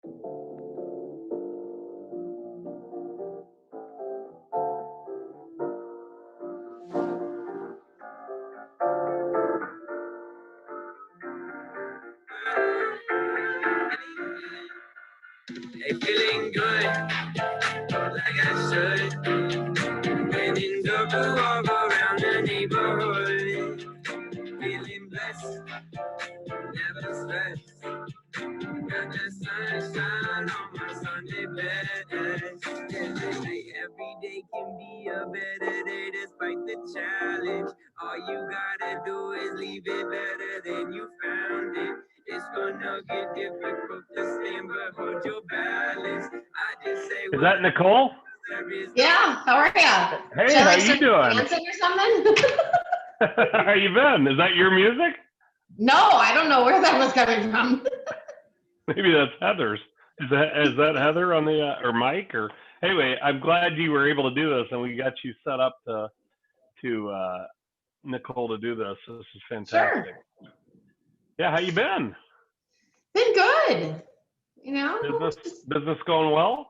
Hey, feeling good, like I should. Meddendorf to walk around the neighborhood. Feeling blessed, never stressed. Got the sunshine on my Sunday best. Every day can be a better day despite the challenge. All you gotta do is leave it better than you found it. It's gonna get difficult to stand, but hold your balance. I just say, is that Nicole? Yeah, how are ya? Hey, how you doing? Dancing or something? How you been? Is that your music? No, I don't know where that was coming from. Maybe that's Heather's. Is that Heather on the or Mike or anyway? I'm glad you were able to do this, and we got you set up to Nicole to do this. This is fantastic. Sure. Yeah, how you been? Been good. You know, Business going well?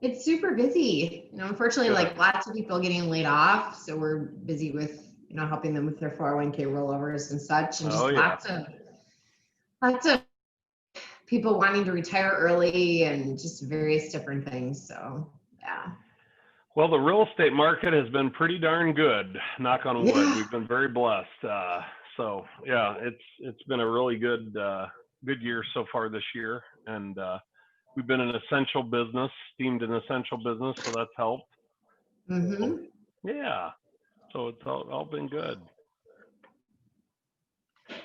it's super busy. You know, unfortunately, Good. like lots of people getting laid off, so we're busy with helping them with their 401k rollovers and such, and just lots of people wanting to retire early and just various different things. So yeah. Well, the real estate market has been pretty darn good. Knock on wood. Yeah. We've been very blessed. So yeah, it's been a really good year so far this year, and we've been an essential business, deemed an essential business, so that's helped. Mm-hmm. Yeah, so it's all been good.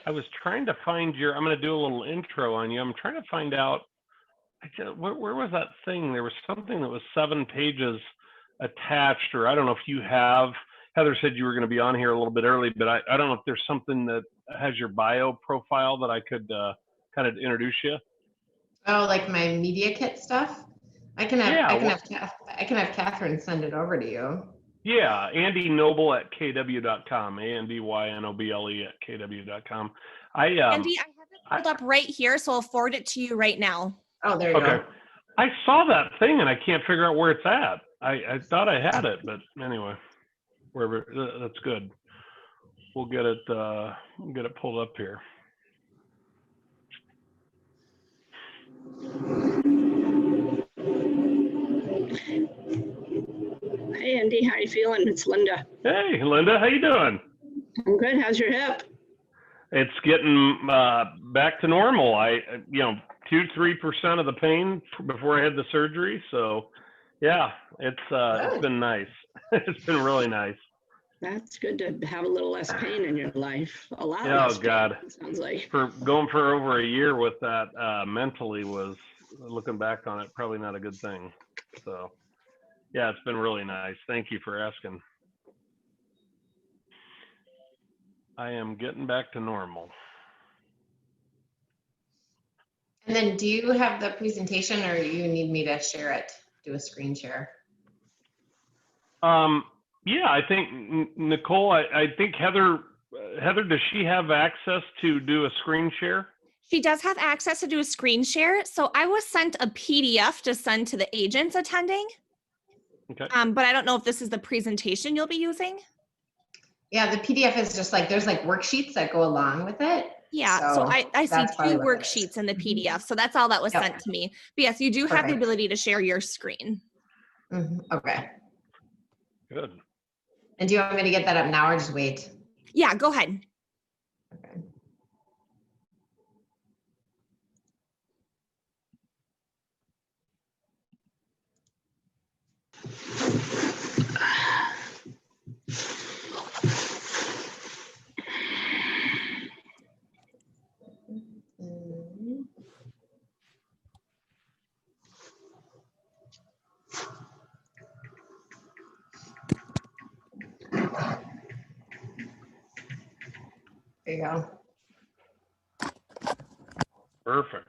I was trying to find I'm going to do a little intro on you. I'm trying to find out, where was that thing? There was something that was 7 pages attached, or I don't know if you have. Heather said you were going to be on here a little bit early, but I don't know if there's something that has your bio profile that I could kind of introduce you. Oh, like my media kit stuff? I can have Catherine send it over to you. Yeah, Andy Noble at kw.com, ANDYNOBLE at kw.com. Andy, I have it pulled up right here, so I'll forward it to you right now. Oh, there you go. I saw that thing and I can't figure out where it's at. I thought I had it, but anyway, wherever, that's good. We'll get it pulled up here. Hey, Andy, how you feeling? It's Linda. Hey, Linda, how you doing? I'm good. How's your hip? It's getting back to normal. 2-3% of the pain before I had the surgery. So, yeah, it's been nice. It's been really nice. That's good to have a little less pain in your life. A lot less pain, God. it sounds like. For going for over a year with that mentally was, looking back on it, probably not a good thing. So, yeah, it's been really nice. Thank you for asking. I am getting back to normal. And then do you have the presentation, or you need me to share it, do a screen share? Yeah, I think Nicole, I think Heather, does she have access to do a screen share? She does have access to do a screen share. So I was sent a PDF to send to the agents attending. Okay. But I don't know if this is the presentation you'll be using. Yeah, the PDF is just like, there's like worksheets that go along with it. Yeah, so I see 2 worksheets in the PDF. So that's all that was sent to me. But yes, you do have the ability to share your screen. Okay. Good. And do you want me to get that up now or just wait? Yeah, go ahead. Okay. There you go. Perfect.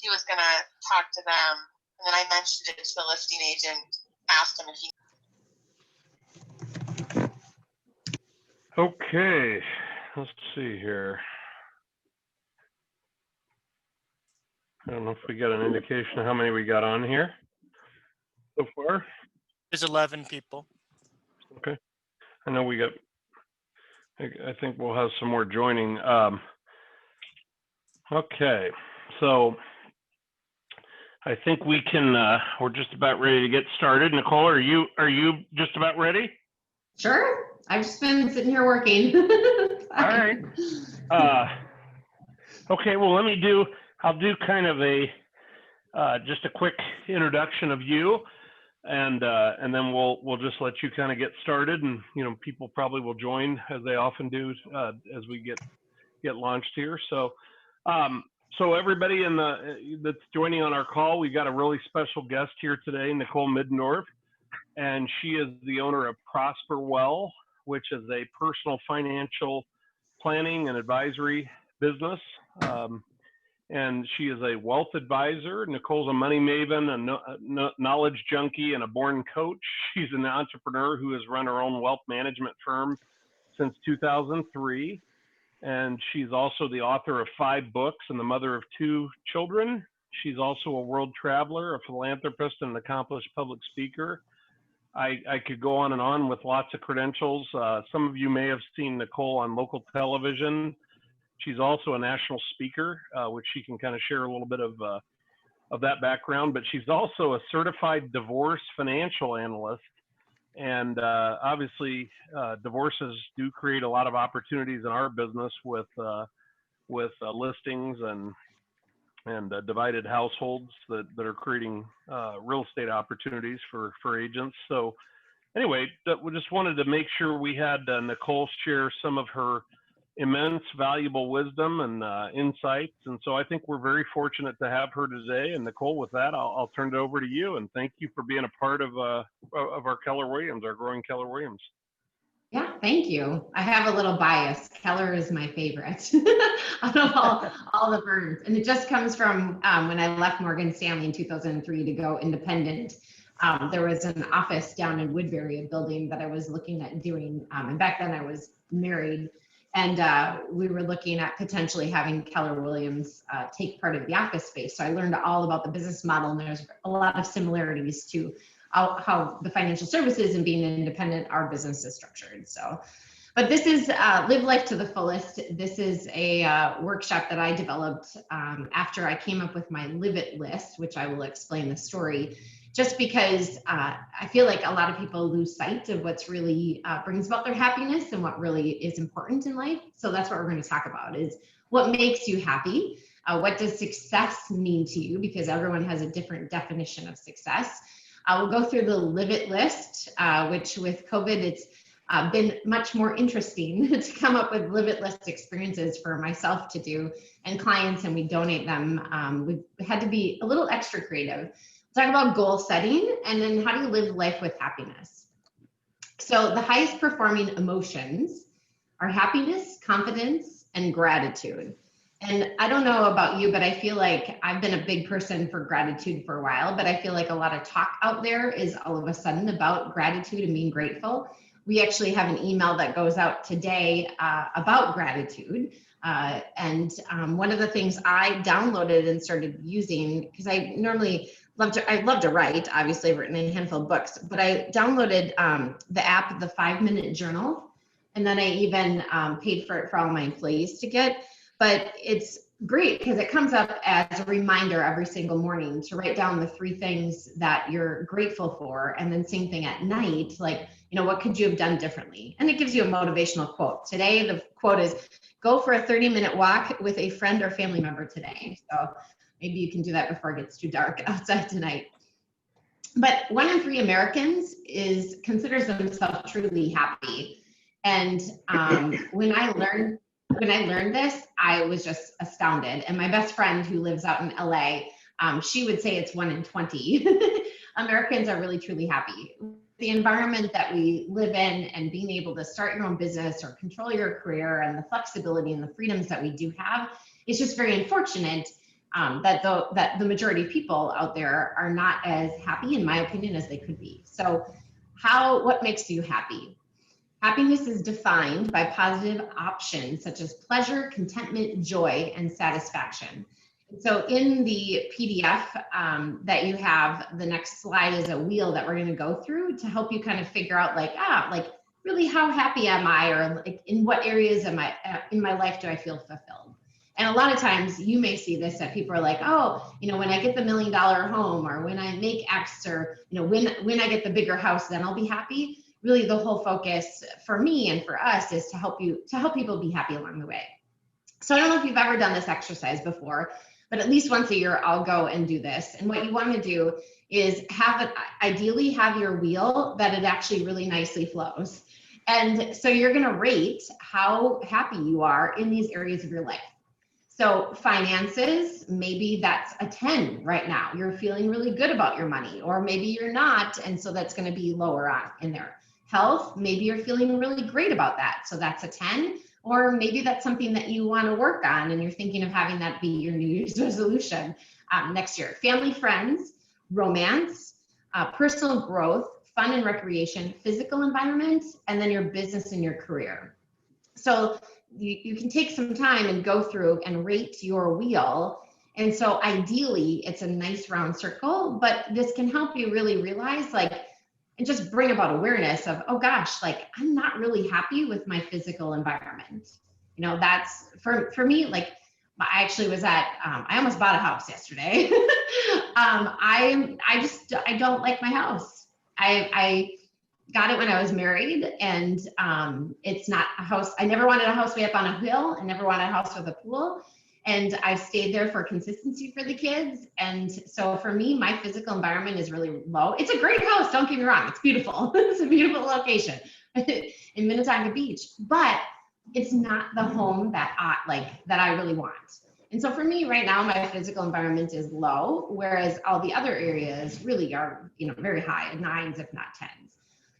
he was going to talk to them. And then I mentioned it to the listing agent, asked him if he. Okay, let's see here. I don't know if we got an indication of how many we got on here so far. There's 11 people. Okay. I know we got, I think we'll have some more joining. Okay, so I think we can, we're just about ready to get started. Nicole, are you just about ready? Sure. I've just been sitting here working. All right. Okay, well, I'll do kind of a, just a quick introduction of you, and then we'll just let you kind of get started, and people probably will join as they often do as we get launched here. So so everybody that's joining on our call, we've got a really special guest here today, Nicole Meddendorf, and she is the owner of Prosper Well, which is a personal financial planning and advisory business. And she is a wealth advisor. Nicole's a money maven, a knowledge junkie, and a born coach. She's an entrepreneur who has run her own wealth management firm since 2003. And she's also the author of 5 books and the mother of 2 children. She's also a world traveler, a philanthropist, and an accomplished public speaker. I could go on and on with lots of credentials. Some of you may have seen Nicole on local television. She's also a national speaker, which she can kind of share a little bit of that background, but she's also a certified divorce financial analyst. And obviously, divorces do create a lot of opportunities in our business with listings and divided households that are creating real estate opportunities for agents. So anyway, we just wanted to make sure we had Nicole share some of her immense valuable wisdom and insights. And so I think we're very fortunate to have her today. And Nicole, with that, I'll turn it over to you. And thank you for being a part of our Keller Williams, our growing Keller Williams. Yeah, thank you. I have a little bias. Keller is my favorite out of all the firms. And it just comes from when I left Morgan Stanley in 2003 to go independent. There was an office down in Woodbury, a building that I was looking at doing. And back then I was married. And we were looking at potentially having Keller Williams take part of the office space. So I learned all about the business model, and there's a lot of similarities to how the financial services and being independent, our business is structured. So, but this is Live Life to the Fullest. This is a workshop that I developed after I came up with my Live It list, which I will explain the story. Just because I feel like a lot of people lose sight of what's really brings about their happiness and what really is important in life. So that's what we're going to talk about, is what makes you happy. What does success mean to you? Because everyone has a different definition of success. We'll go through the Live It list, which with COVID, it's been much more interesting to come up with Live It list experiences for myself to do and clients, and we donate them. We had to be a little extra creative. Talk about goal setting, and then how do you live life with happiness? So the highest performing emotions are happiness, confidence, and gratitude. And I don't know about you, but I feel like I've been a big person for gratitude for a while, but I feel like a lot of talk out there is all of a sudden about gratitude and being grateful. We actually have an email that goes out today about gratitude. And one of the things I downloaded and started using, because I normally I love to write, obviously I've written a handful of books, but I downloaded the app, the 5-Minute Journal. And then I even paid for it for all my employees to get, but it's great because it comes up as a reminder every single morning to write down the 3 things that you're grateful for. And then same thing at night, like, what could you have done differently? And it gives you a motivational quote. Today, the quote is, go for a 30-minute walk with a friend or family member today. So maybe you can do that before it gets too dark outside tonight. But 1 in 3 Americans considers themselves truly happy. And when I learned this, I was just astounded. And my best friend who lives out in LA, she would say it's 1 in 20 Americans are really truly happy. The environment that we live in and being able to start your own business or control your career and the flexibility and the freedoms that we do have is just very unfortunate that the majority of people out there are not as happy, in my opinion, as they could be. So what makes you happy? Happiness is defined by positive options such as pleasure, contentment, joy, and satisfaction. So in the PDF that you have, the next slide is a wheel that we're going to go through to help you kind of figure out like really how happy am I, or like in what areas am I in my life do I feel fulfilled? And a lot of times you may see this, that people are like, oh, when I get the $1 million home, or when I make X, or when I get the bigger house, then I'll be happy. Really, the whole focus for me and for us is to help people be happy along the way. So I don't know if you've ever done this exercise before, but at least once a year I'll go and do this. And what you want to do is ideally have your wheel that it actually really nicely flows. And so you're going to rate how happy you are in these areas of your life. So finances, maybe that's a 10 right now. You're feeling really good about your money, or maybe you're not. And so that's going to be lower on in there. Health, maybe you're feeling really great about that. So that's a 10, or maybe that's something that you want to work on and you're thinking of having that be your New Year's resolution next year. Family, friends, romance, personal growth, fun and recreation, physical environment, and then your business and your career. So you can take some time and go through and rate your wheel. And so ideally it's a nice round circle, but this can help you really realize and just bring about awareness of, oh gosh, I'm not really happy with my physical environment. That's for me, I actually was I almost bought a house yesterday. I don't like my house. I got it when I was married, and it's not a house. I never wanted a house way up on a hill. I never wanted a house with a pool. And I've stayed there for consistency for the kids. And so for me, my physical environment is really low. It's a great house, don't get me wrong. It's beautiful. It's a beautiful location in Minnetonka Beach, but it's not the home that I really want. And so for me right now, my physical environment is low, whereas all the other areas really are, very high, 9s, if not 10s.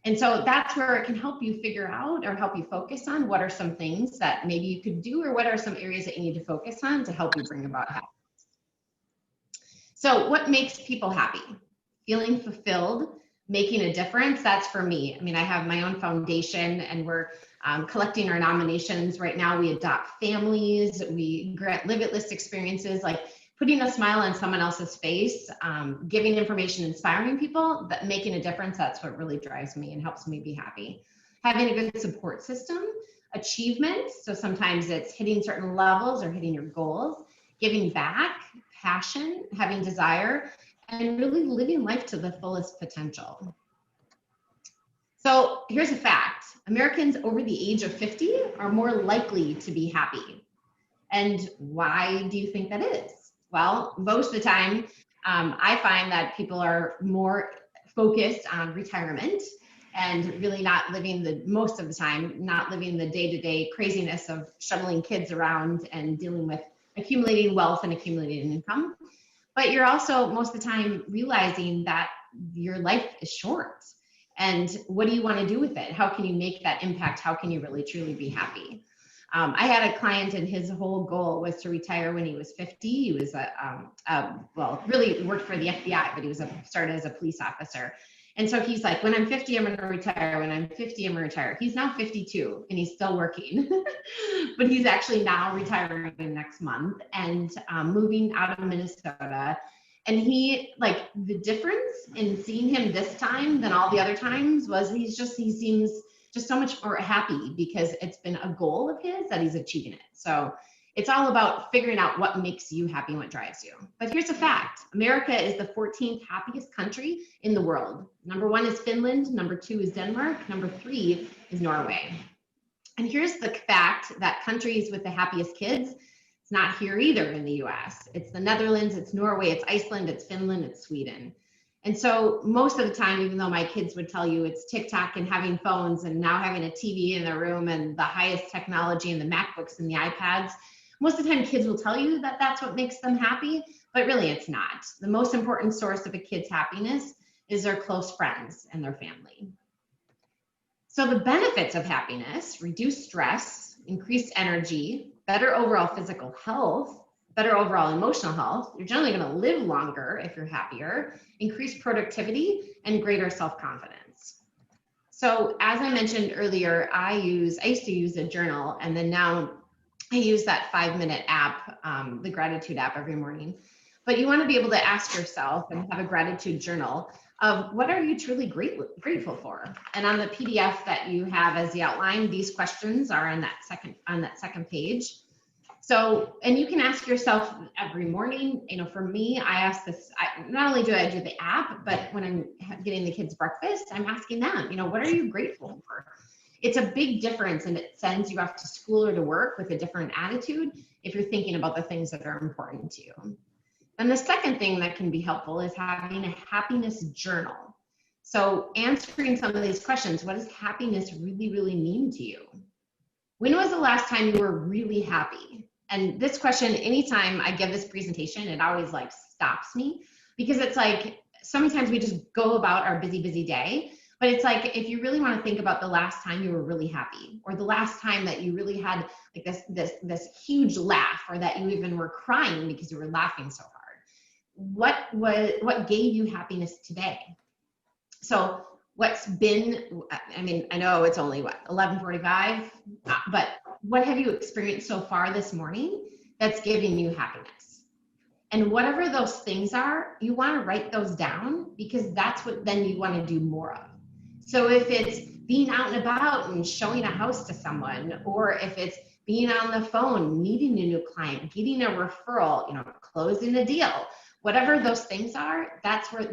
And so that's where it can help you figure out, or help you focus on, what are some things that maybe you could do, or what are some areas that you need to focus on to help you bring about happiness. So what makes people happy? Feeling fulfilled, making a difference. That's for me. I have my own foundation, and we're collecting our nominations right now. We adopt families, we grant Live It List experiences, putting a smile on someone else's face, giving information, inspiring people, that making a difference. That's what really drives me and helps me be happy. Having a good support system, achievement. So sometimes it's hitting certain levels or hitting your goals, giving back, passion, having desire, and really living life to the fullest potential. So here's a fact. Americans over the age of 50 are more likely to be happy. And why do you think that is? Well, most of the time, I find that people are more focused on retirement and really not living most of the time, not living the day-to-day craziness of shuttling kids around and dealing with accumulating wealth and accumulating income. But you're also most of the time realizing that your life is short. And what do you want to do with it? How can you make that impact? How can you really truly be happy? I had a client, and his whole goal was to retire when he was 50. He was really worked for the FBI, but he started as a police officer. And so he's like, when I'm 50, I'm going to retire. When I'm 50, I'm going to retire. He's now 52 and he's still working, but he's actually now retiring next month and moving out of Minnesota. And the difference in seeing him this time than all the other times was he seems just so much more happy, because it's been a goal of his that he's achieving it. So it's all about figuring out what makes you happy and what drives you. But here's a fact. America is the 14th happiest country in the world. Number 1 is Finland. Number 2 is Denmark. Number 3 is Norway. And here's the fact that countries with the happiest kids, it's not here either in the US. It's the Netherlands, it's Norway, it's Iceland, it's Finland, it's Sweden. And so most of the time, even though my kids would tell you it's TikTok and having phones and now having a TV in their room and the highest technology and the MacBooks and the iPads, most of the time kids will tell you that that's what makes them happy, but really it's not. The most important source of a kid's happiness is their close friends and their family. So the benefits of happiness: reduced stress, increased energy, better overall physical health, better overall emotional health. You're generally going to live longer if you're happier, increase productivity, and greater self-confidence. So as I mentioned earlier, I used to use a journal, and then now I use that 5-minute app, the gratitude app, every morning. But you want to be able to ask yourself and have a gratitude journal of what are you truly grateful for. And on the PDF that you have as the outline, these questions are on that second page. So, and you can ask yourself every morning, for me, I ask this, not only do I do the app, but when I'm getting the kids breakfast, I'm asking them, what are you grateful for? It's a big difference, and it sends you off to school or to work with a different attitude if you're thinking about the things that are important to you. And the second thing that can be helpful is having a happiness journal. So answering some of these questions, what does happiness really, really mean to you? When was the last time you were really happy? And this question, anytime I give this presentation, it always stops me, because it's so many times we just go about our busy, busy day. But it's if you really want to think about the last time you were really happy, or the last time that you really had this huge laugh, or that you even were crying because you were laughing so hard. What gave you happiness today? So what's been, I know it's only 11:45, but what have you experienced so far this morning that's giving you happiness? And whatever those things are, you want to write those down, because that's what then you want to do more of. So if it's being out and about and showing a house to someone, or if it's being on the phone, meeting a new client, getting a referral, closing a deal, whatever those things are, that's where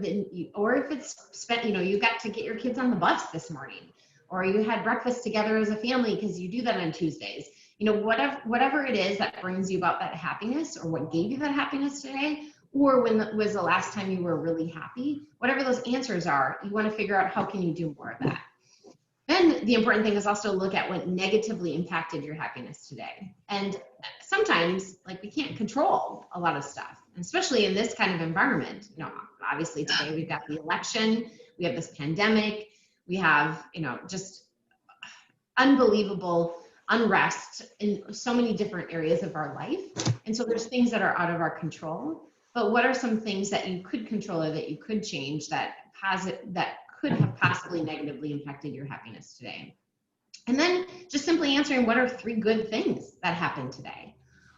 or if it's spent, you got to get your kids on the bus this morning, or you had breakfast together as a family, because you do that on Tuesdays. Whatever it is that brings you about that happiness, or what gave you that happiness today, or when was the last time you were really happy, whatever those answers are, you want to figure out how can you do more of that. Then the important thing is also look at what negatively impacted your happiness today. And sometimes, we can't control a lot of stuff, especially in this kind of environment. Obviously today we've got the election, we have this pandemic, we have, just unbelievable unrest in so many different areas of our life. And so there's things that are out of our control, but what are some things that you could control or that you could change that could have possibly negatively impacted your happiness today? And then just simply answering, what are 3 good things that happened today?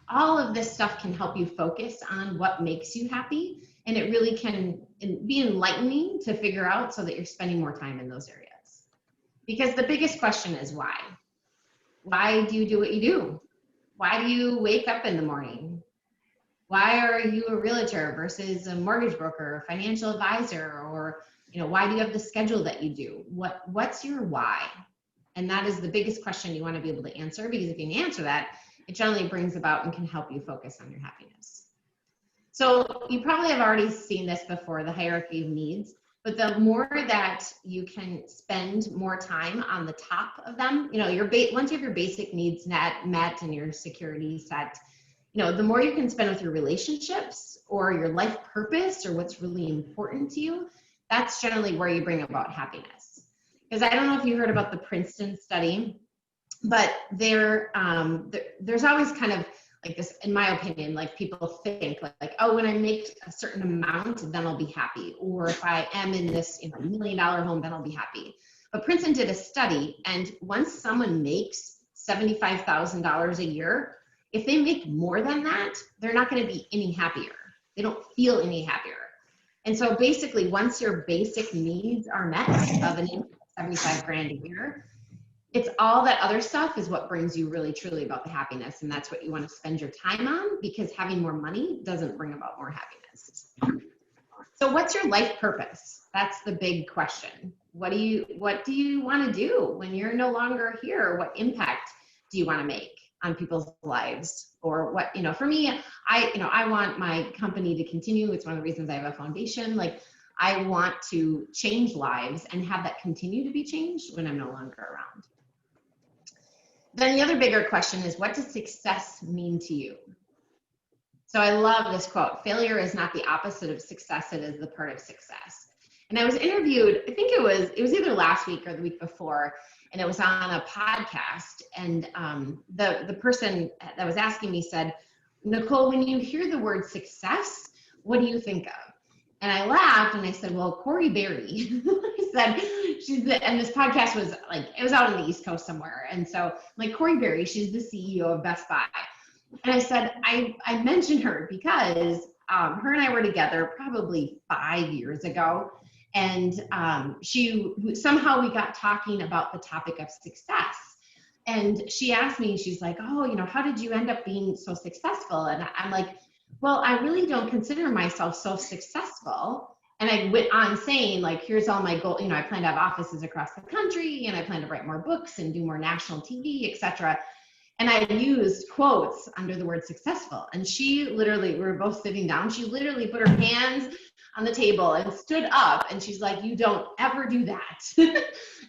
All of this stuff can help you focus on what makes you happy, and it really can be enlightening to figure out, so that you're spending more time in those areas. Because the biggest question is why? Why do you do what you do? Why do you wake up in the morning? Why are you a realtor versus a mortgage broker, or financial advisor, or why do you have the schedule that you do? What's your why? And that is the biggest question you want to be able to answer, because if you can answer that, it generally brings about and can help you focus on your happiness. So you probably have already seen this before, the hierarchy of needs, but the more that you can spend more time on the top of them, once you have your basic needs met and your security set, the more you can spend with your relationships or your life purpose or what's really important to you, that's generally where you bring about happiness. Because I don't know if you heard about the Princeton study, but there's always kind of this, in my opinion, people think oh, when I make a certain amount, then I'll be happy. Or if I am in this $1 million home, then I'll be happy. But Princeton did a study, and once someone makes $75,000 a year, if they make more than that, they're not going to be any happier. They don't feel any happier. And so basically, once your basic needs are met of an income of $75,000 a year, it's all that other stuff is what brings you really truly about the happiness. And that's what you want to spend your time on, because having more money doesn't bring about more happiness. So what's your life purpose? That's the big question. What do you want to do when you're no longer here? What impact do you want to make on people's lives? Or what, for me, I want my company to continue. It's one of the reasons I have a foundation. I want to change lives and have that continue to be changed when I'm no longer around. Then the other bigger question is, what does success mean to you? So I love this quote: failure is not the opposite of success, it is the part of success. And I was interviewed, I think it was either last week or the week before, and it was on a podcast. And the person that was asking me said, Nicole, when you hear the word success, what do you think of? And I laughed and I said, well, Corey Berry. I said, and this podcast was like, it was out on the East Coast somewhere. And so like Corey Berry, she's the CEO of Best Buy. And I said, I mentioned her because her and I were together probably 5 years ago. And somehow we got talking about the topic of success. And she asked me, she's like, oh, how did you end up being so successful? And I'm like, well, I really don't consider myself so successful. And I went on saying, like, here's all my goals. I plan to have offices across the country, and I plan to write more books and do more national TV, etc. And I used quotes under the word successful. And she literally, we were both sitting down. She literally put her hands on the table and stood up. And she's like, you don't ever do that.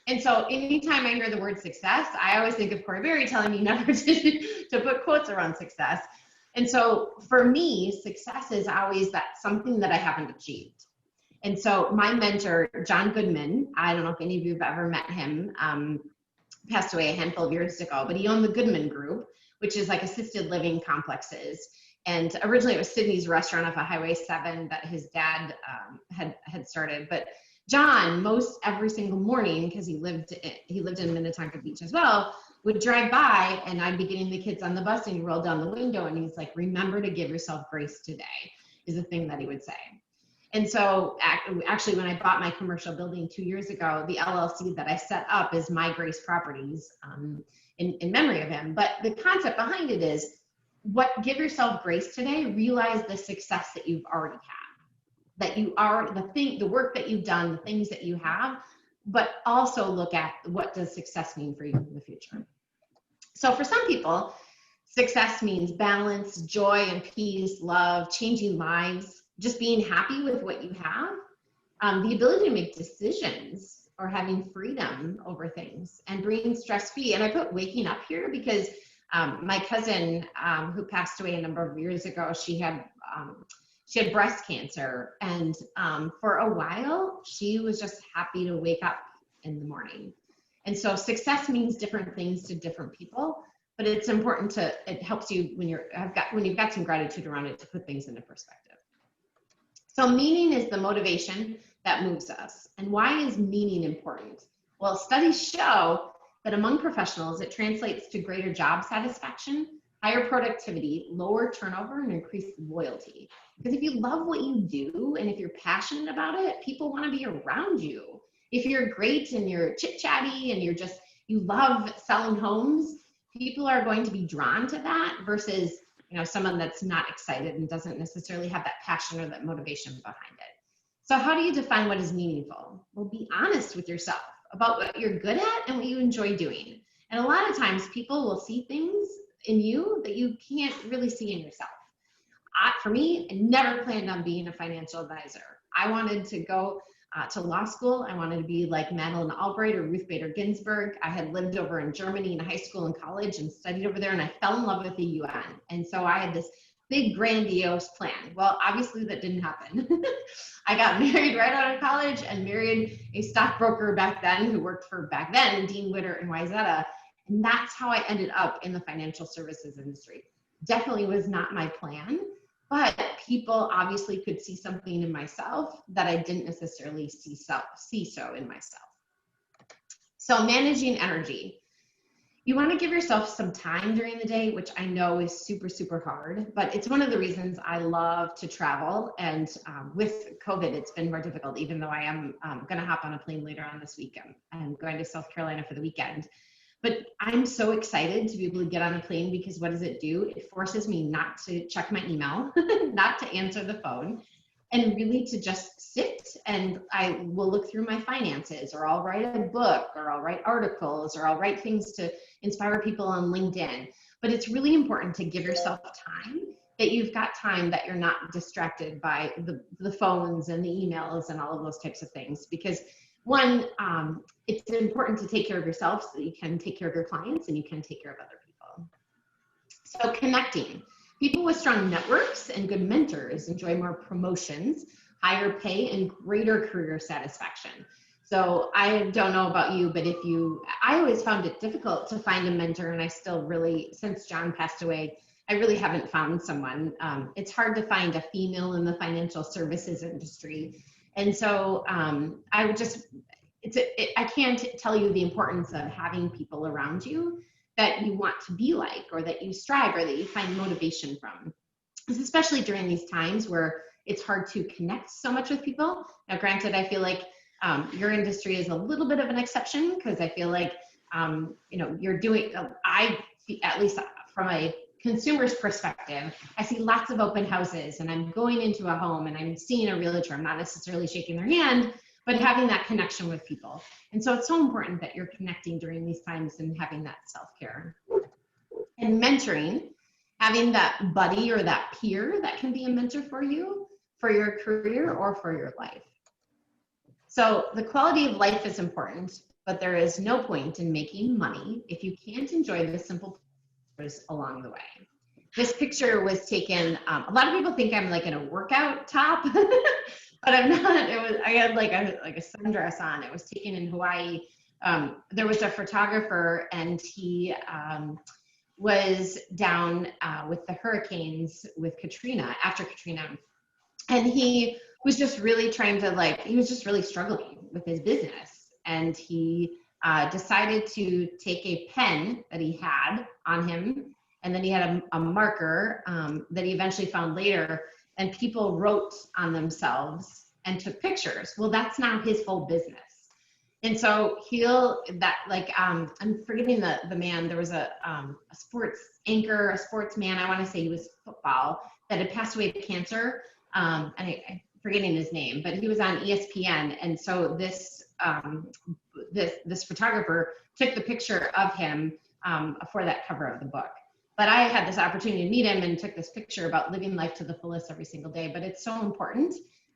And so anytime I hear the word success, I always think of Corey Berry telling me never to put quotes around success. And so for me, success is always something that I haven't achieved. And so my mentor, John Goodman, I don't know if any of you have ever met him, passed away a handful of years ago, but he owned the Goodman Group, which is like assisted living complexes. And originally it was Sydney's Restaurant off of Highway 7 that his dad had started. But John, most every single morning, because he lived in Minnetonka Beach as well, would drive by, and I'd be getting the kids on the bus, and he'd roll down the window and he's like, remember to give yourself grace today, is the thing that he would say. And so actually when I bought my commercial building 2 years ago, the LLC that I set up is My Grace Properties in memory of him. But the concept behind it is, give yourself grace today, realize the success that you've already had, that you are the work that you've done, the things that you have, but also look at what does success mean for you in the future. So for some people, success means balance, joy and peace, love, changing lives, just being happy with what you have, the ability to make decisions or having freedom over things and being stress-free. And I put waking up here because my cousin who passed away a number of years ago, she had breast cancer. And for a while, she was just happy to wake up in the morning. And so success means different things to different people, but it's important it helps you when you've got some gratitude around it to put things into perspective. So meaning is the motivation that moves us. And why is meaning important? Well, studies show that among professionals, it translates to greater job satisfaction, higher productivity, lower turnover, and increased loyalty. Because if you love what you do, and if you're passionate about it, people want to be around you. If you're great and you're chit-chatty and you love selling homes, people are going to be drawn to that versus someone that's not excited and doesn't necessarily have that passion or that motivation behind it. So how do you define what is meaningful? Well, be honest with yourself about what you're good at and what you enjoy doing. And a lot of times people will see things in you that you can't really see in yourself. For me, I never planned on being a financial advisor. I wanted to go to law school. I wanted to be like Madeleine Albright or Ruth Bader Ginsburg. I had lived over in Germany in high school and college and studied over there, and I fell in love with the UN. And so I had this big grandiose plan. Well, obviously that didn't happen. I got married right out of college and married a stockbroker back then who worked for Dean Witter and Wyzetta. And that's how I ended up in the financial services industry. Definitely was not my plan, but people obviously could see something in myself that I didn't necessarily see so in myself. So managing energy. You want to give yourself some time during the day, which I know is super, super hard, but it's one of the reasons I love to travel. And with COVID, it's been more difficult, even though I am going to hop on a plane later on this weekend. I'm going to South Carolina for the weekend. But I'm so excited to be able to get on a plane because what does it do? It forces me not to check my email, not to answer the phone, and really to just sit, and I will look through my finances, or I'll write a book, or I'll write articles, or I'll write things to inspire people on LinkedIn. But it's really important to give yourself time, that you've got time, that you're not distracted by the phones and the emails and all of those types of things. Because one, it's important to take care of yourself so that you can take care of your clients and you can take care of other people. So connecting. People with strong networks and good mentors enjoy more promotions, higher pay, and greater career satisfaction. So I don't know about you, but I always found it difficult to find a mentor, and I still really, since John passed away, I really haven't found someone. It's hard to find a female in the financial services industry. And so I would just, I can't tell you the importance of having people around you that you want to be like, or that you strive, or that you find motivation from. Especially during these times where it's hard to connect so much with people. Now, granted, I feel like your industry is a little bit of an exception, because I feel like, you're doing, at least from a consumer's perspective, I see lots of open houses, and I'm going into a home and I'm seeing a realtor. I'm not necessarily shaking their hand, but having that connection with people. And so it's so important that you're connecting during these times and having that self-care. And mentoring, having that buddy or that peer that can be a mentor for you, for your career or for your life. So the quality of life is important, but there is no point in making money if you can't enjoy the simple pleasures along the way. This picture was taken, a lot of people think I'm like in a workout top, but I'm not. I had like a sundress on. It was taken in Hawaii. There was a photographer, and he was down with the hurricanes with Katrina, after Katrina. And he was just really trying to he was just really struggling with his business. And he decided to take a pen that he had on him, and then he had a marker that he eventually found later, and people wrote on themselves and took pictures. Well, that's now his whole business. And so I'm forgetting the man, there was a sports anchor, a sportsman, I want to say he was football, that had passed away of cancer. And I'm forgetting his name, but he was on ESPN. And so this photographer took the picture of him for that cover of the book. But I had this opportunity to meet him and took this picture about living life to the fullest every single day. But it's so important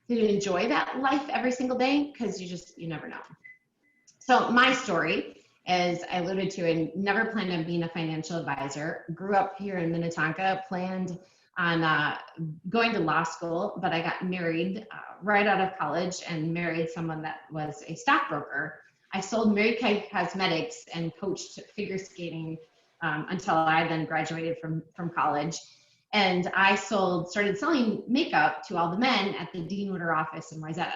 to enjoy that life every single day, because you never know. So my story, as I alluded to, I never planned on being a financial advisor. Grew up here in Minnetonka, planned on going to law school, but I got married right out of college and married someone that was a stockbroker. I sold Mary Kay Cosmetics and coached figure skating until I then graduated from college. And I started selling makeup to all the men at the Dean Witter office in Wayzata.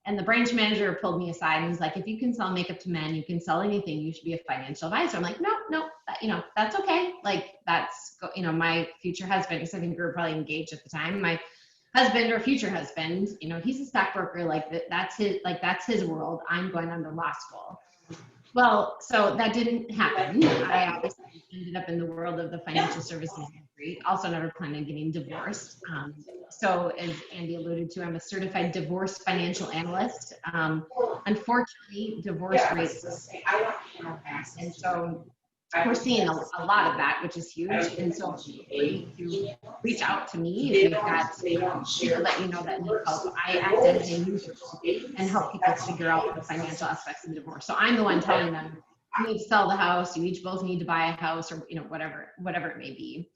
And the branch manager pulled me aside and was like, if you can sell makeup to men, you can sell anything, you should be a financial advisor. I'm like, no, that's okay. That's, my future husband, because I think we were probably engaged at the time. My husband or future husband, he's a stockbroker, that's his world. I'm going on to law school. Well, so that didn't happen. I obviously ended up in the world of the financial services industry. Also never planned on getting divorced. So as Andy alluded to, I'm a certified divorce financial analyst. Unfortunately, divorce rates, and so we're seeing a lot of that, which is huge. And so to reach out to me if you've got to let you know that need help. I act as a neutral and help people figure out the financial aspects of the divorce. So I'm the one telling them, you need to sell the house, you each both need to buy a house, or whatever it may be.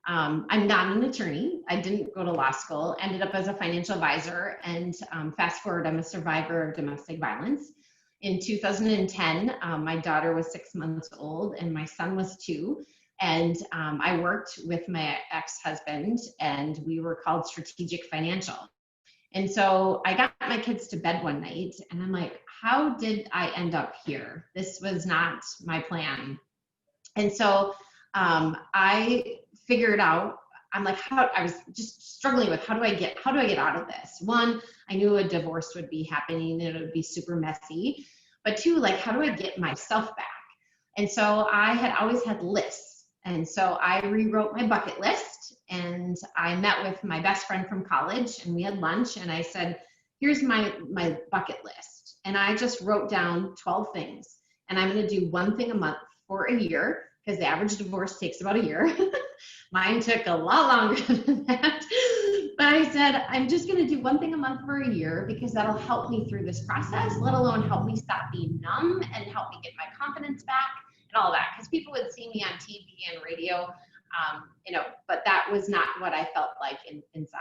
I'm not an attorney. I didn't go to law school, ended up as a financial advisor, and fast forward, I'm a survivor of domestic violence. In 2010, my daughter was 6 months old and my son was 2. And I worked with my ex-husband, and we were called Strategic Financial. And so I got my kids to bed one night and I'm like, how did I end up here? This was not my plan. And so I figured out, I'm like, I was just struggling with how do I get out of this? One, I knew a divorce would be happening and it would be super messy. But 2, how do I get myself back? And so I had always had lists. And so I rewrote my bucket list, and I met with my best friend from college, and we had lunch, and I said, here's my bucket list. And I just wrote down 12 things, and I'm going to do one thing a month for a year, because the average divorce takes about a year. Mine took a lot longer than that. But I said, I'm just going to do one thing a month for a year, because that'll help me through this process, let alone help me stop being numb and help me get my confidence back and all that. Because people would see me on TV and radio, but that was not what I felt like inside.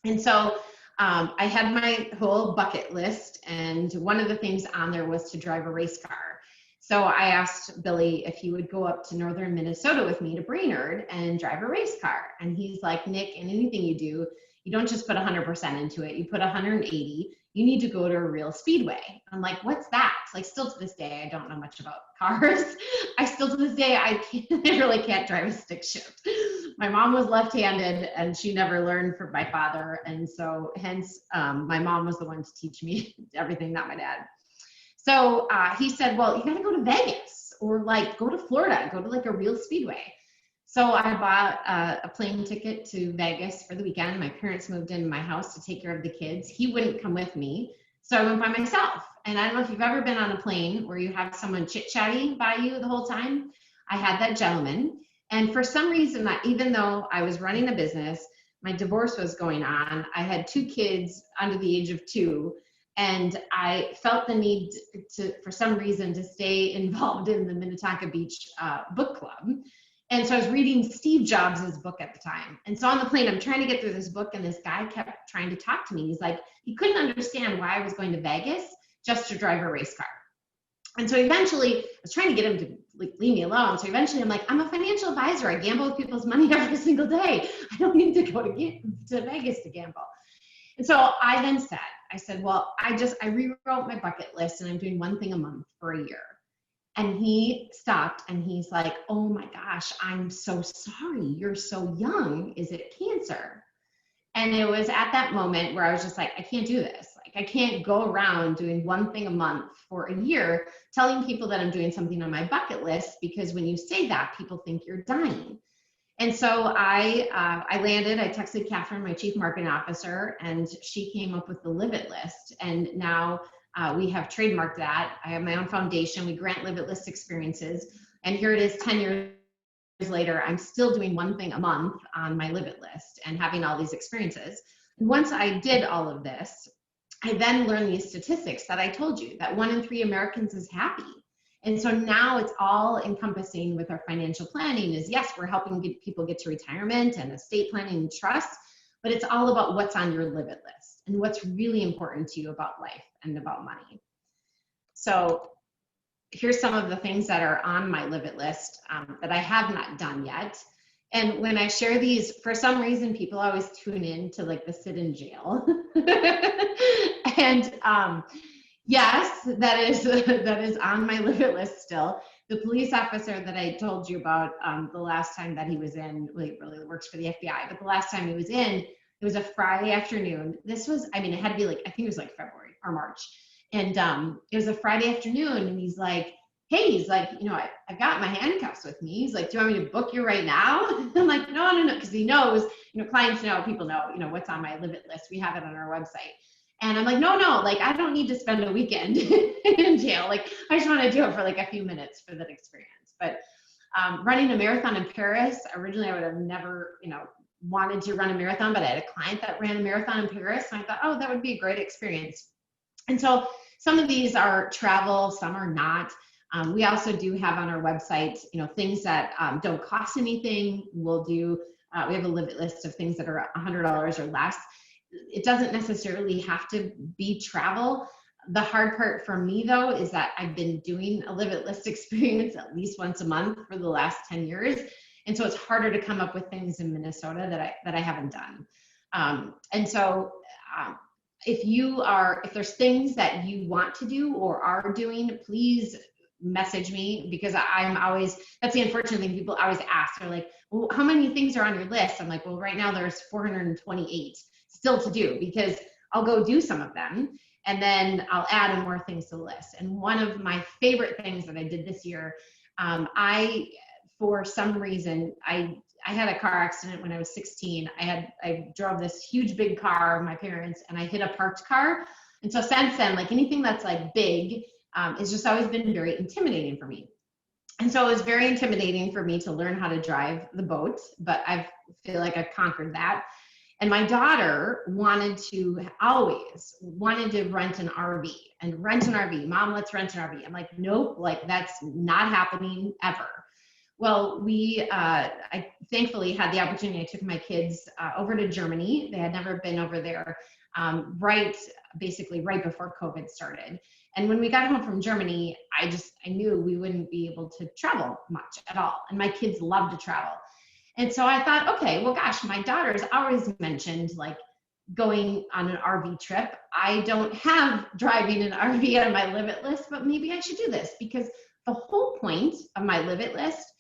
And so I had my whole bucket list, and one of the things on there was to drive a race car. So I asked Billy if he would go up to northern Minnesota with me to Brainerd and drive a race car. And he's like, Nick, in anything you do, you don't just put 100% into it. You put 180. You need to go to a real speedway. I'm like, what's that? Like, still to this day, I don't know much about cars. I still to this day, I really can't drive a stick shift. My mom was left-handed and she never learned from my father. And so hence my mom was the one to teach me everything, not my dad. So he said, well, you got to go to Vegas or like go to Florida, go to like a real speedway. So I bought a plane ticket to Vegas for the weekend. My parents moved into my house to take care of the kids. He wouldn't come with me. So I went by myself. And I don't know if you've ever been on a plane where you have someone chit-chatting by you the whole time. I had that gentleman. And for some reason, even though I was running a business, my divorce was going on. I had 2 kids under the age of 2. And I felt the need to, for some reason, to stay involved in the Minnetonka Beach book club. And so I was reading Steve Jobs' book at the time. And so on the plane, I'm trying to get through this book, and this guy kept trying to talk to me. He's like, he couldn't understand why I was going to Vegas just to drive a race car. And so eventually, I was trying to get him to like leave me alone. So eventually I'm like, I'm a financial advisor. I gamble with people's money every single day. I don't need to go to Vegas to gamble. And so I then said, well, I rewrote my bucket list and I'm doing one thing a month for a year. And he stopped and he's like, oh my gosh, I'm so sorry. You're so young. Is it cancer? And it was at that moment where I was just like, I can't do this. Like, I can't go around doing one thing a month for a year, telling people that I'm doing something on my bucket list, because when you say that, people think you're dying. And so I landed, I texted Catherine, my chief marketing officer, and she came up with the Live It list. And now we have trademarked that. I have my own foundation. We grant Live It list experiences. And here it is 10 years later, I'm still doing one thing a month on my Live It list and having all these experiences. And once I did all of this, I then learned these statistics that I told you, that 1 in 3 Americans is happy. And so now it's all encompassing with our financial planning is, yes, we're helping people get to retirement and estate planning and trust, but it's all about what's on your Live It list and what's really important to you about life and about money. So here's some of the things that are on my Live It list that I have not done yet. And when I share these, for some reason, people always tune in to like the sit in jail. And yes, that is on my Live It list still. The police officer that I told you about the last time that he was in, well, he really works for the FBI, but the last time he was in, it was a Friday afternoon. This was, I mean, it had to be like, I think it was like February or March. And it was a Friday afternoon, and he's like, hey, he's like, you know, I've got my handcuffs with me. He's like, do you want me to book you right now? I'm like, no, because he knows, you know, clients know, people know, you know, what's on my Live It list. We have it on our website. And I'm like, no, like, I don't need to spend a weekend in jail. Like, I just want to do it for like a few minutes for that experience. But running a marathon in Paris, originally I would have never, you know, wanted to run a marathon, but I had a client that ran a marathon in Paris. And I thought, oh, that would be a great experience. And so some of these are travel, some are not. We also do have on our website, you know, things that don't cost anything. We'll do, we have a Live It list of things that are $100 or less. It doesn't necessarily have to be travel. The hard part for me though, is that I've been doing a Live It list experience at least once a month for the last 10 years. And so it's harder to come up with things in Minnesota that I haven't done. And so if there's things that you want to do or are doing, please message me, because I'm always, that's the unfortunate thing, people always ask, they're like, well, how many things are on your list? I'm like, well, right now there's 428 still to do, because I'll go do some of them and then I'll add more things to the list. And one of my favorite things that I did this year, for some reason, I had a car accident when I was 16. I drove this huge big car, my parents, and I hit a parked car. And so since then, like anything that's like big, it's just always been very intimidating for me. And so it was very intimidating for me to learn how to drive the boat, but I feel like I've conquered that. And my daughter always wanted to rent an RV and rent an RV. Mom, let's rent an RV. I'm like, nope, like that's not happening ever. Well, I thankfully had the opportunity. I took my kids over to Germany. They had never been over there, basically right before COVID started. And when we got home from Germany, I knew we wouldn't be able to travel much at all. And my kids love to travel. And so I thought, okay, well, gosh, my daughter's always mentioned like going on an RV trip. I don't have driving an RV on my Live It list, but maybe I should do this, because the whole point of my Live It list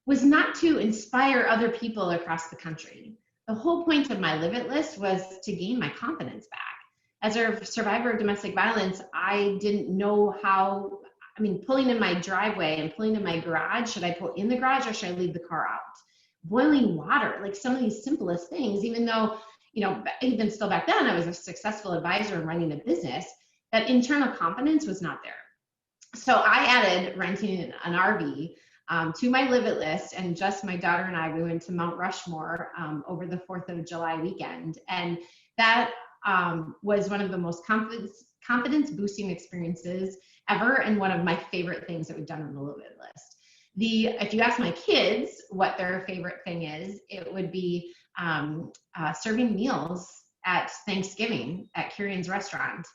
was not to inspire other people across the country. The whole point of my Live It list was to gain my confidence back. As a survivor of domestic violence, I didn't know how, pulling in my driveway and pulling in my garage, should I pull in the garage or should I leave the car out? Boiling water, like some of these simplest things, even though, even still back then, I was a successful advisor and running a business, that internal confidence was not there. So I added renting an RV to my Live It list, and just my daughter and I, we went to Mount Rushmore over the 4th of July weekend. And that was one of the most confidence boosting experiences ever, and one of my favorite things that we've done on the Live It list. If you ask my kids what their favorite thing is, it would be serving meals at Thanksgiving at Kieran's restaurant.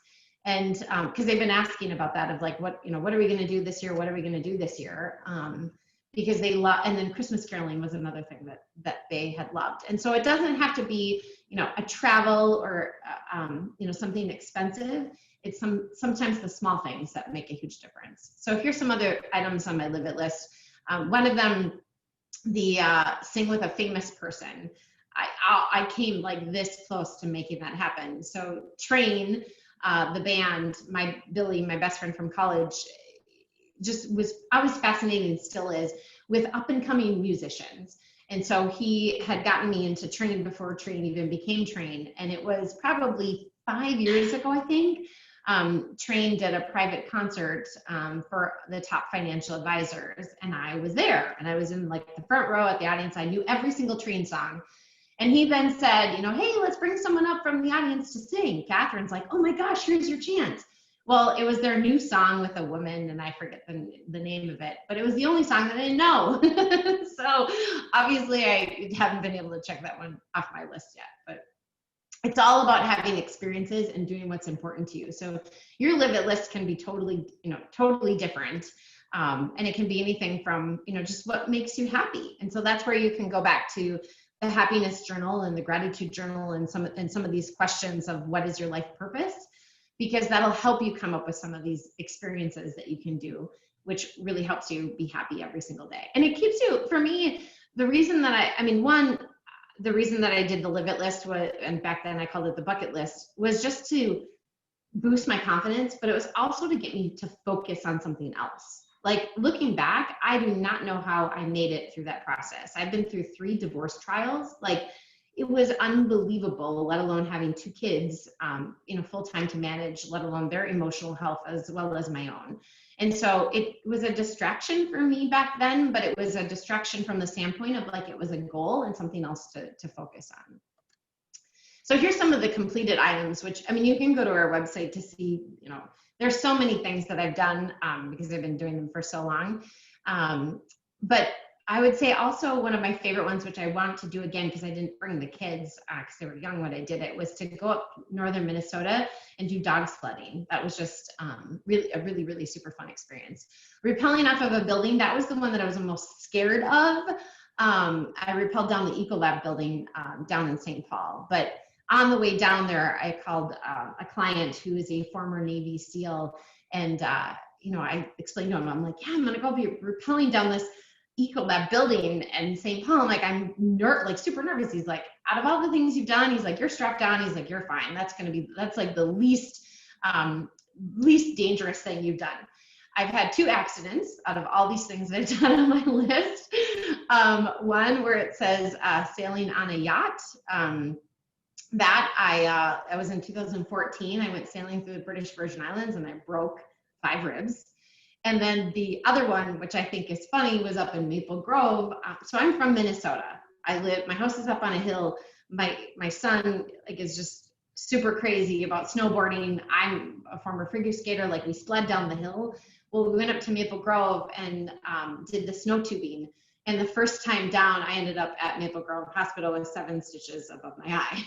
And because they've been asking about that, of like, what are we going to do this year? What are we going to do this year? Because they love, and then Christmas caroling was another thing that they had loved. And so it doesn't have to be, a travel or, something expensive. It's sometimes the small things that make a huge difference. So here's some other items on my Live It list. One of them, the sing with a famous person. I came like this close to making that happen. So Train, the band, Billy, my best friend from college, just was always fascinated, and still is, with up and coming musicians. And so he had gotten me into Train before Train even became Train. And it was probably 5 years ago, I think. Train did a private concert for the top financial advisors, and I was there, and I was in like the front row at the audience. I knew every single Train song. And he then said, hey, let's bring someone up from the audience to sing. Catherine's like, oh my gosh, here's your chance. Well, it was their new song with a woman, and I forget the name of it, but it was the only song that I didn't know. So obviously I haven't been able to check that one off my list yet, but it's all about having experiences and doing what's important to you. So your Live It list can be totally different. And it can be anything from, just what makes you happy. And so that's where you can go back to the happiness journal and the gratitude journal and some of these questions of what is your life purpose, because that'll help you come up with some of these experiences that you can do, which really helps you be happy every single day. And it keeps you, for me, the reason that the reason that I did the Live It list was, and back then I called it the bucket list, was just to boost my confidence, but it was also to get me to focus on something else. Like, looking back, I do not know how I made it through that process. I've been through 3 divorce trials. Like, it was unbelievable, let alone having 2 kids, full time to manage, let alone their emotional health as well as my own. And so it was a distraction for me back then, but it was a distraction from the standpoint of like, it was a goal and something else to focus on. So here's some of the completed items, which, you can go to our website to see, there's so many things that I've done because I've been doing them for so long. But I would say also one of my favorite ones, which I want to do again because I didn't bring the kids because they were young when I did it, was to go up northern Minnesota and do dog sledding. That was just really super fun experience. Rappelling off of a building, that was the one that I was the most scared of. I rappelled down the Ecolab building down in St. Paul, but on the way down there, I called a client who is a former Navy SEAL, and I explained to him, I'm like, yeah, I'm gonna go be rappelling down this Ecolab building in St. Paul. I'm super nervous. He's like, out of all the things you've done, he's like, you're strapped down. He's like, you're fine. That's like the least dangerous thing you've done. I've had 2 accidents out of all these things that I've done on my list. One where it says sailing on a yacht. That I was in 2014. I went sailing through the British Virgin Islands and I broke 5 ribs. And then the other one, which I think is funny, was up in Maple Grove. So I'm from Minnesota. My house is up on a hill. My son is just super crazy about snowboarding. I'm a former figure skater. We sled down the hill. Well, we went up to Maple Grove and did the snow tubing. And the first time down, I ended up at Maple Grove Hospital with 7 stitches above my eye.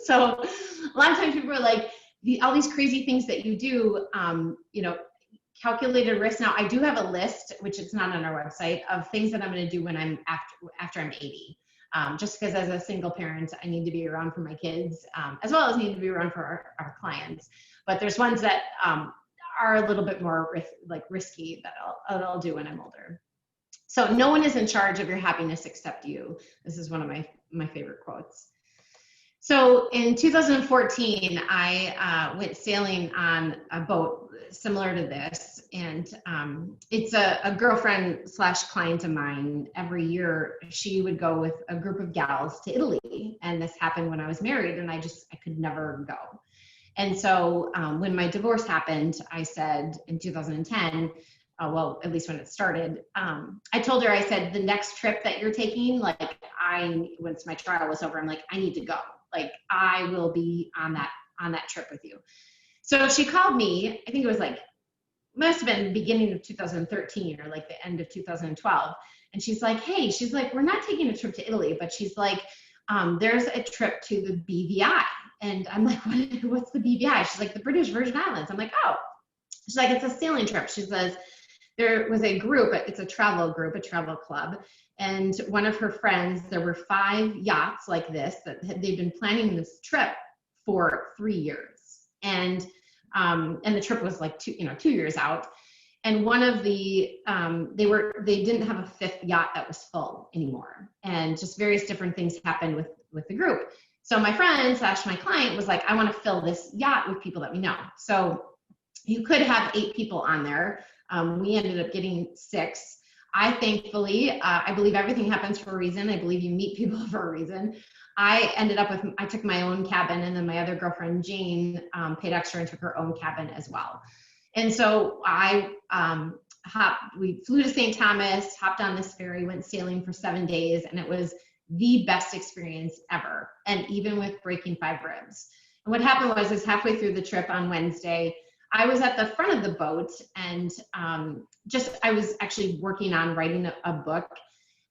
So a lot of times people are like, all these crazy things that you do, calculated risk. Now I do have a list, which it's not on our website, of things that I'm going to do when I'm after I'm 80. Just because as a single parent, I need to be around for my kids, as well as need to be around for our clients. But there's ones that are a little bit more risky that I'll do when I'm older. So no one is in charge of your happiness except you. This is one of my favorite quotes. So in 2014, I went sailing on a boat similar to this, and it's a girlfriend / client of mine. Every year she would go with a group of gals to Italy, and this happened when I was married, and I could never go. And so when my divorce happened, I said in 2010, well, at least when it started, I told her, I said, the next trip that you're taking, once my trial was over, I'm like, I need to go. Like, I will be on that trip with you. So she called me, I think it was must have been beginning of 2013 or the end of 2012. And she's like, hey, we're not taking a trip to Italy, but she's like, there's a trip to the BVI. And I'm like, what's the BVI? She's like, the British Virgin Islands. I'm like, oh. She's like, it's a sailing trip. She says, there was a group, it's a travel group, a travel club. And one of her friends, there were 5 yachts like this that they've been planning this trip for 3 years. And the trip was 2 years out. And one of the, they didn't have a 5th yacht that was full anymore. And just various different things happened with the group. So my friend / my client was like, I want to fill this yacht with people that we know. So you could have 8 people on there. We ended up getting 6. I thankfully, I believe everything happens for a reason. I believe you meet people for a reason. I took my own cabin, and then my other girlfriend, Jane, paid extra and took her own cabin as well. And so we flew to St. Thomas, hopped on this ferry, went sailing for 7 days, and it was the best experience ever. And even with breaking 5 ribs. And what happened was halfway through the trip on Wednesday, I was at the front of the boat, and I was actually working on writing a book,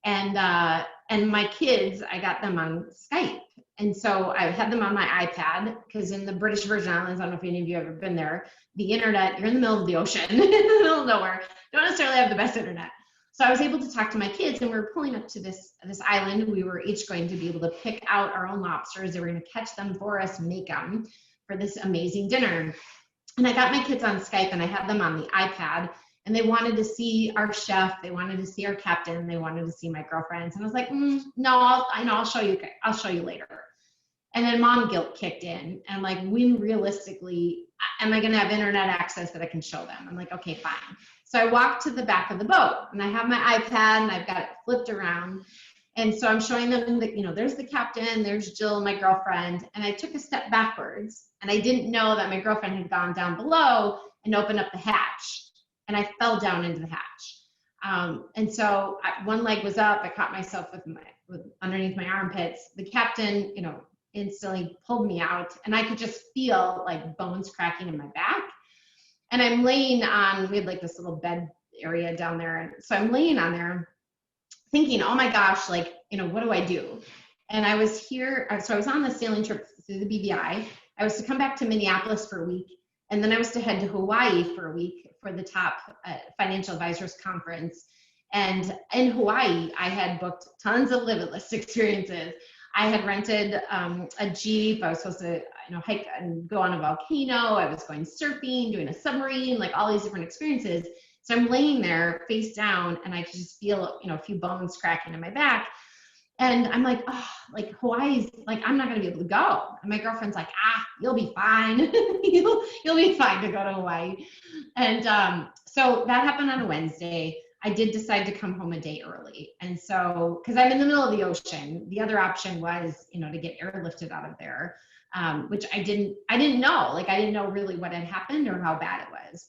and my kids, I got them on Skype. And so I had them on my iPad, because in the British Virgin Islands, I don't know if any of you have ever been there, the internet, you're in the middle of the ocean, in the middle of nowhere, don't necessarily have the best internet. So I was able to talk to my kids, and we were pulling up to this island. We were each going to be able to pick out our own lobsters. They were going to catch them for us, make them for this amazing dinner. And I got my kids on Skype, and I had them on the iPad, and they wanted to see our chef. They wanted to see our captain. They wanted to see my girlfriends. And I was like, no, I'll show you. I'll show you later. And then mom guilt kicked in. And I'm like, when realistically am I going to have internet access that I can show them? I'm like, okay, fine. So I walked to the back of the boat, and I have my iPad, and I've got it flipped around. And so I'm showing them there's the captain, there's Jill, my girlfriend. And I took a step backwards, and I didn't know that my girlfriend had gone down below and opened up the hatch. And I fell down into the hatch. And so one leg was up. I caught myself with underneath my armpits. The captain, instantly pulled me out, and I could just feel bones cracking in my back. And I'm laying on, we had this little bed area down there. And so I'm laying on there thinking, oh my gosh, what do I do? And I was here, so I was on the sailing trip through the BVI. I was to come back to Minneapolis for a week, and then I was to head to Hawaii for a week for the top financial advisors conference. And in Hawaii, I had booked tons of limitless experiences. I had rented a Jeep. I was supposed to hike and go on a volcano. I was going surfing, doing a submarine, all these different experiences. So I'm laying there face down, and I could just feel, a few bones cracking in my back. And I'm like, oh, Hawaii's, I'm not going to be able to go. And my girlfriend's like, you'll be fine. you'll be fine to go to Hawaii. And so that happened on a Wednesday. I did decide to come home a day early. And so, because I'm in the middle of the ocean, the other option was, to get airlifted out of there, which I didn't know. I didn't know really what had happened or how bad it was.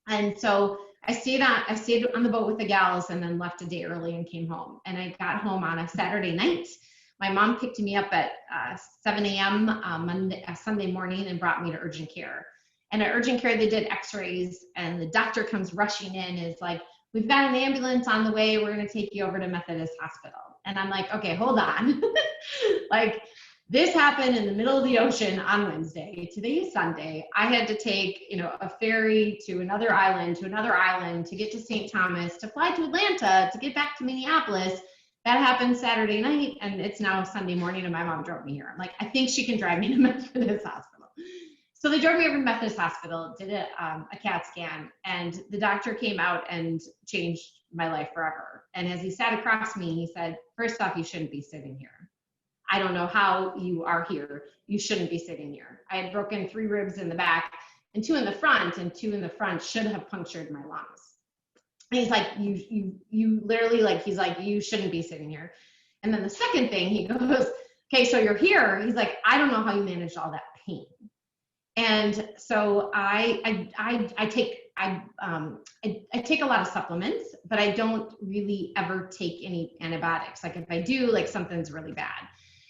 And so I stayed on the boat with the gals, and then left a day early and came home. And I got home on a Saturday night. My mom picked me up at 7 a.m. Sunday morning, and brought me to urgent care. And at urgent care, they did x-rays, and the doctor comes rushing in, is like, we've got an ambulance on the way. We're going to take you over to Methodist Hospital. And I'm like, okay, hold on. This happened in the middle of the ocean on Wednesday. Today is Sunday. I had to take, a ferry to another island to get to St. Thomas, to fly to Atlanta, to get back to Minneapolis. That happened Saturday night, and it's now Sunday morning, and my mom drove me here. I'm like, I think she can drive me to Methodist Hospital. So they drove me over to Methodist Hospital, did a CAT scan, and the doctor came out and changed my life forever. And as he sat across me, he said, first off, you shouldn't be sitting here. I don't know how you are here. You shouldn't be sitting here. I had broken 3 ribs in the back and 2 in the front, and 2 in the front should have punctured my lungs. And he's like, you literally, like, he's like, you shouldn't be sitting here. And then the second thing, he goes, okay, so you're here. He's like, I don't know how you managed all that pain. And so I take a lot of supplements, but I don't really ever take any antibiotics. Like if I do, like something's really bad.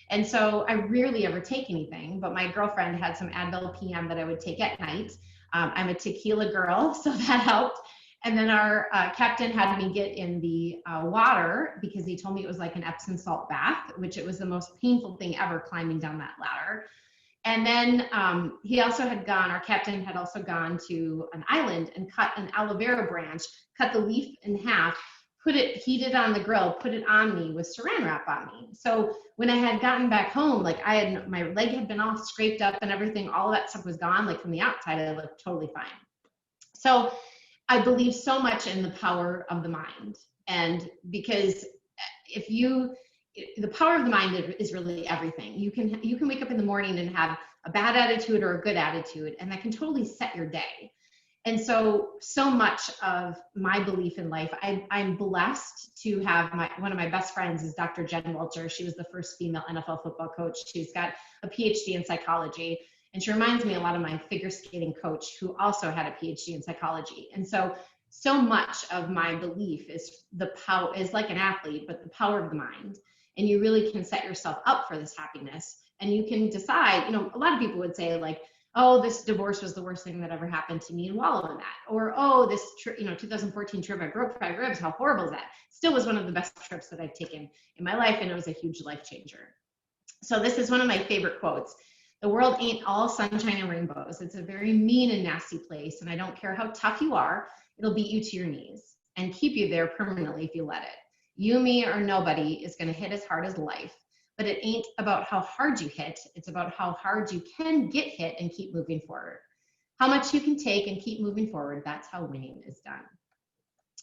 And so I rarely ever take anything, but my girlfriend had some Advil PM that I would take at night. I'm a tequila girl, so that helped. And then our captain had me get in the water because he told me it was like an Epsom salt bath, which it was the most painful thing ever climbing down that ladder. And then our captain had also gone to an island and cut an aloe vera branch, cut the leaf in half, heat it on the grill, put it on me with saran wrap on me. So when I had gotten back home, like my leg had been all scraped up and everything, all of that stuff was gone. Like from the outside, I looked totally fine. So I believe so much in the power of the mind. And because the power of the mind is really everything. You can wake up in the morning and have a bad attitude or a good attitude, and that can totally set your day. And so much of my belief in life, I'm blessed to have one of my best friends is Dr. Jen Welcher. She was the first female NFL football coach. She's got a PhD in psychology. And she reminds me a lot of my figure skating coach who also had a PhD in psychology. And so much of my belief is like an athlete, but the power of the mind. And you really can set yourself up for this happiness. And you can decide, a lot of people would say like, oh, this divorce was the worst thing that ever happened to me and wallow in that. Or, oh, this 2014 trip, I broke 5 ribs. How horrible is that? Still was one of the best trips that I've taken in my life. And it was a huge life changer. So this is one of my favorite quotes. The world ain't all sunshine and rainbows. It's a very mean and nasty place. And I don't care how tough you are, it'll beat you to your knees and keep you there permanently if you let it. You, me, or nobody is going to hit as hard as life. But it ain't about how hard you hit. It's about how hard you can get hit and keep moving forward. How much you can take and keep moving forward, that's how winning is done.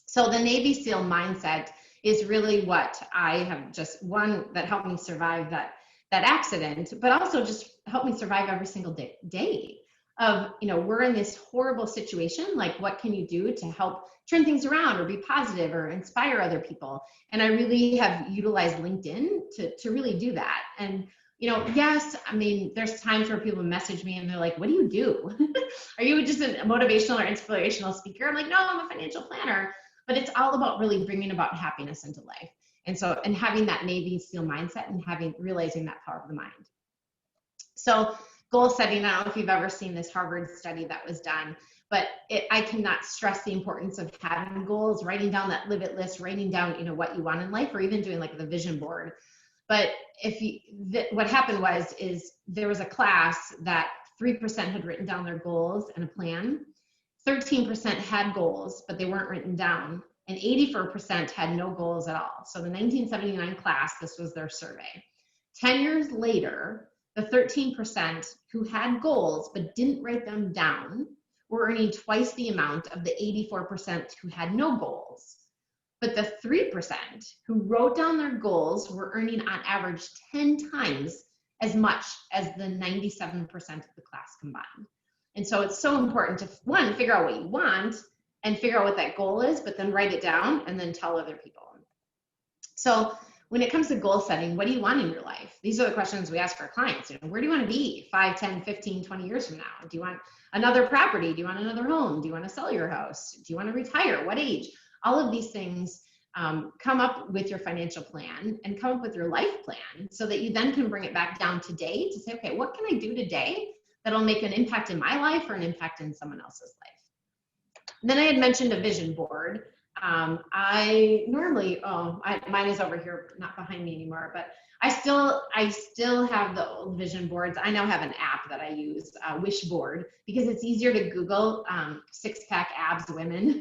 So the Navy SEAL mindset is really what I have one that helped me survive that accident, but also just helped me survive every single day of, we're in this horrible situation. Like, what can you do to help turn things around or be positive or inspire other people? And I really have utilized LinkedIn to really do that. And, yes, I mean, there's times where people message me and they're like, what do you do? Are you just a motivational or inspirational speaker? I'm like, no, I'm a financial planner. But it's all about really bringing about happiness into life. And having that Navy SEAL mindset and realizing that power of the mind. So goal setting, I don't know if you've ever seen this Harvard study that was done, but I cannot stress the importance of having goals, writing down that live it list, writing down, what you want in life, or even doing like the vision board. But what happened is there was a class that 3% had written down their goals and a plan. 13% had goals, but they weren't written down. And 84% had no goals at all. So the 1979 class, this was their survey. 10 years later, the 13% who had goals but didn't write them down were earning twice the amount of the 84% who had no goals. But the 3% who wrote down their goals were earning on average 10 times as much as the 97% of the class combined. And so it's so important to, one, figure out what you want and figure out what that goal is, but then write it down and then tell other people. So when it comes to goal setting, what do you want in your life? These are the questions we ask our clients. Where do you want to be 5, 10, 15, 20 years from now? Do you want another property? Do you want another home? Do you want to sell your house? Do you want to retire? What age? All of these things come up with your financial plan and come up with your life plan so that you then can bring it back down today to say, okay, what can I do today that'll make an impact in my life or an impact in someone else's life? And then I had mentioned a vision board. I normally, mine is over here, not behind me anymore, but I still have the old vision boards. I now have an app that I use, Wishboard, because it's easier to Google six-pack abs women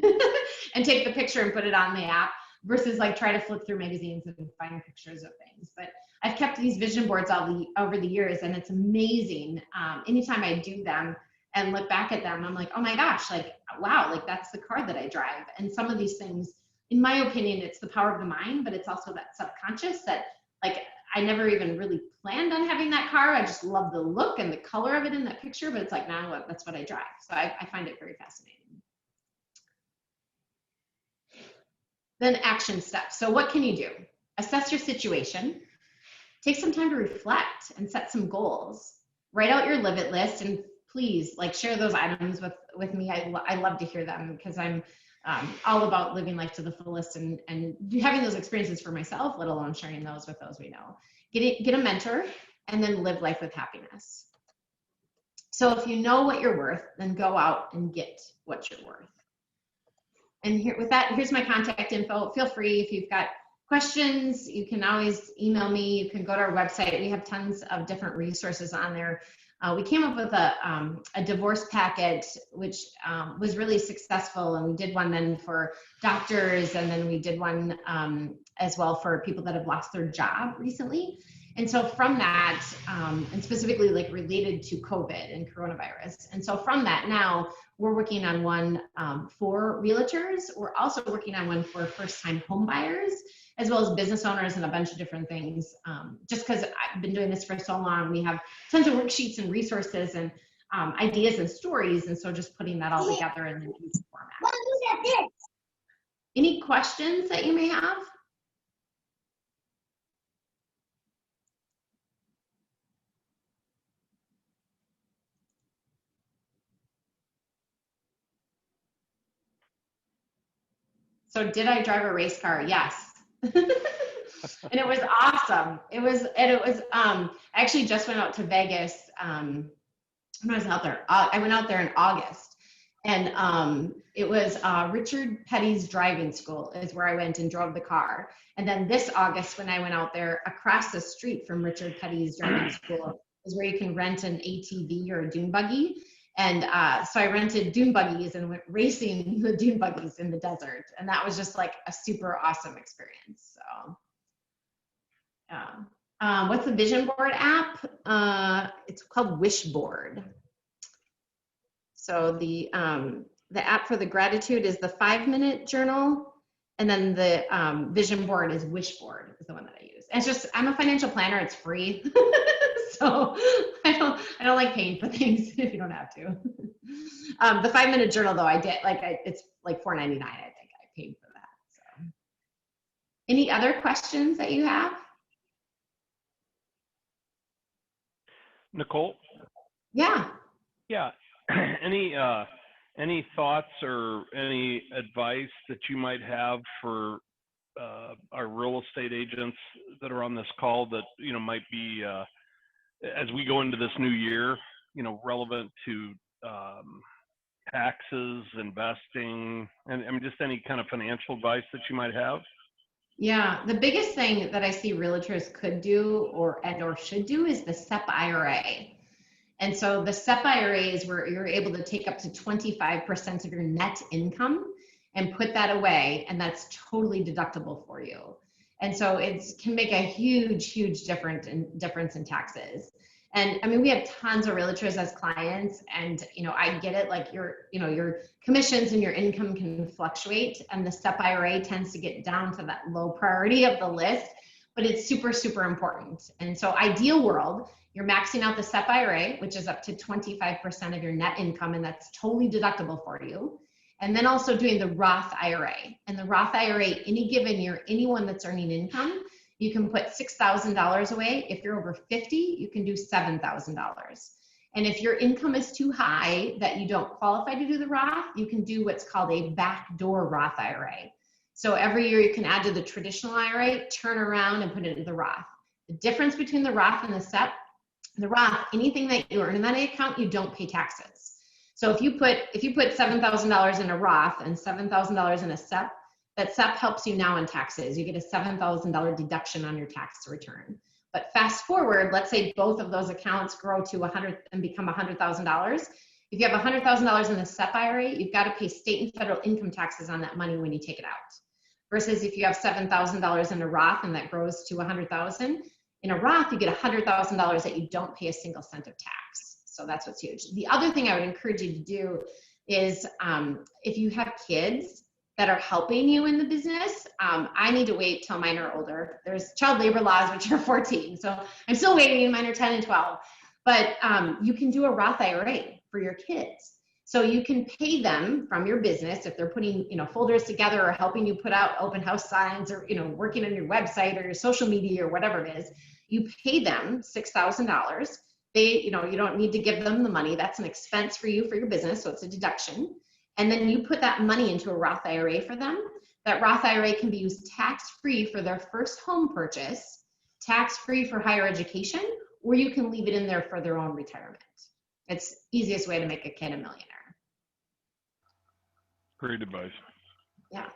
and take the picture and put it on the app versus like try to flip through magazines and find pictures of things. But I've kept these vision boards over the years, and it's amazing. Anytime I do them and look back at them, I'm like, oh my gosh, like, wow, like that's the car that I drive. And some of these things, in my opinion, it's the power of the mind, but it's also that subconscious that, like, I never even really planned on having that car. I just love the look and the color of it in that picture, but it's like, now that's what I drive. So I find it very fascinating. Then action steps. So what can you do? Assess your situation. Take some time to reflect and set some goals. Write out your live it list, and please, like, share those items with me. I love to hear them, because I'm all about living life to the fullest and having those experiences for myself, let alone sharing those with those we know. Get a mentor, and then live life with happiness. So if you know what you're worth, then go out and get what you're worth. And here's my contact info. Feel free, if you've got questions, you can always email me. You can go to our website. We have tons of different resources on there. We came up with a divorce packet, which was really successful, and we did one then for doctors, and then we did one as well for people that have lost their job recently. And so from that, and specifically like related to COVID and coronavirus, and so from that, now we're working on one for realtors. We're also working on one for first-time home buyers, as well as business owners and a bunch of different things. Just because I've been doing this for so long, we have tons of worksheets and resources and ideas and stories. And so just putting that all together in an easy format. Any questions that you may have? So did I drive a race car? Yes. And it was awesome. I actually just went out to Vegas when I was out there. I went out there in August, and it was Richard Petty's driving school is where I went and drove the car. And then this August, when I went out there, across the street from Richard Petty's driving school is where you can rent an ATV or a dune buggy. And so I rented dune buggies and went racing the dune buggies in the desert. And that was just like a super awesome experience. So what's the vision board app? It's called Wishboard. So the app for the gratitude is the 5-minute journal. And then the vision board is Wishboard, is the one that I use. And it's just, I'm a financial planner, it's free. So I don't like paying for things if you don't have to. The 5-minute journal though, it's like $4.99, I think I paid for that. So any other questions that you have? Nicole? Yeah. Yeah. Any thoughts or any advice that you might have for our real estate agents that are on this call that, might be, as we go into this new year, relevant to taxes, investing, and just any kind of financial advice that you might have? Yeah, the biggest thing that I see realtors could do or should do is the SEP IRA. And so the SEP IRA is where you're able to take up to 25% of your net income and put that away, and that's totally deductible for you. And so it can make a huge difference in taxes. And I mean, we have tons of realtors as clients, and I get it, like your commissions and your income can fluctuate, and the SEP IRA tends to get down to that low priority of the list, but it's super important. And so ideal world, you're maxing out the SEP IRA, which is up to 25% of your net income, and that's totally deductible for you. And then also doing the Roth IRA. And the Roth IRA, any given year, anyone that's earning income, you can put $6,000 away. If you're over 50, you can do $7,000. And if your income is too high that you don't qualify to do the Roth, you can do what's called a backdoor Roth IRA. So every year you can add to the traditional IRA, turn around and put it into the Roth. The difference between the Roth and the SEP, the Roth, anything that you earn in that account, you don't pay taxes. So if you put $7,000 in a Roth and $7,000 in a SEP, that SEP helps you now in taxes. You get a $7,000 deduction on your tax return. But fast forward, let's say both of those accounts grow to 100 and become $100,000. If you have $100,000 in the SEP IRA, you've got to pay state and federal income taxes on that money when you take it out. Versus if you have $7,000 in a Roth and that grows to 100,000, in a Roth you get $100,000 that you don't pay a single cent of tax. So that's what's huge. The other thing I would encourage you to do is if you have kids that are helping you in the business, I need to wait till mine are older. There's child labor laws, which are 14. So I'm still waiting, mine are 10 and 12. But you can do a Roth IRA for your kids. So you can pay them from your business if they're putting, folders together or helping you put out open house signs or, working on your website or your social media or whatever it is. You pay them $6,000. They, you don't need to give them the money. That's an expense for you for your business. So it's a deduction. And then you put that money into a Roth IRA for them. That Roth IRA can be used tax-free for their first home purchase, tax-free for higher education, or you can leave it in there for their own retirement. It's the easiest way to make a kid a millionaire. Great advice. Yeah.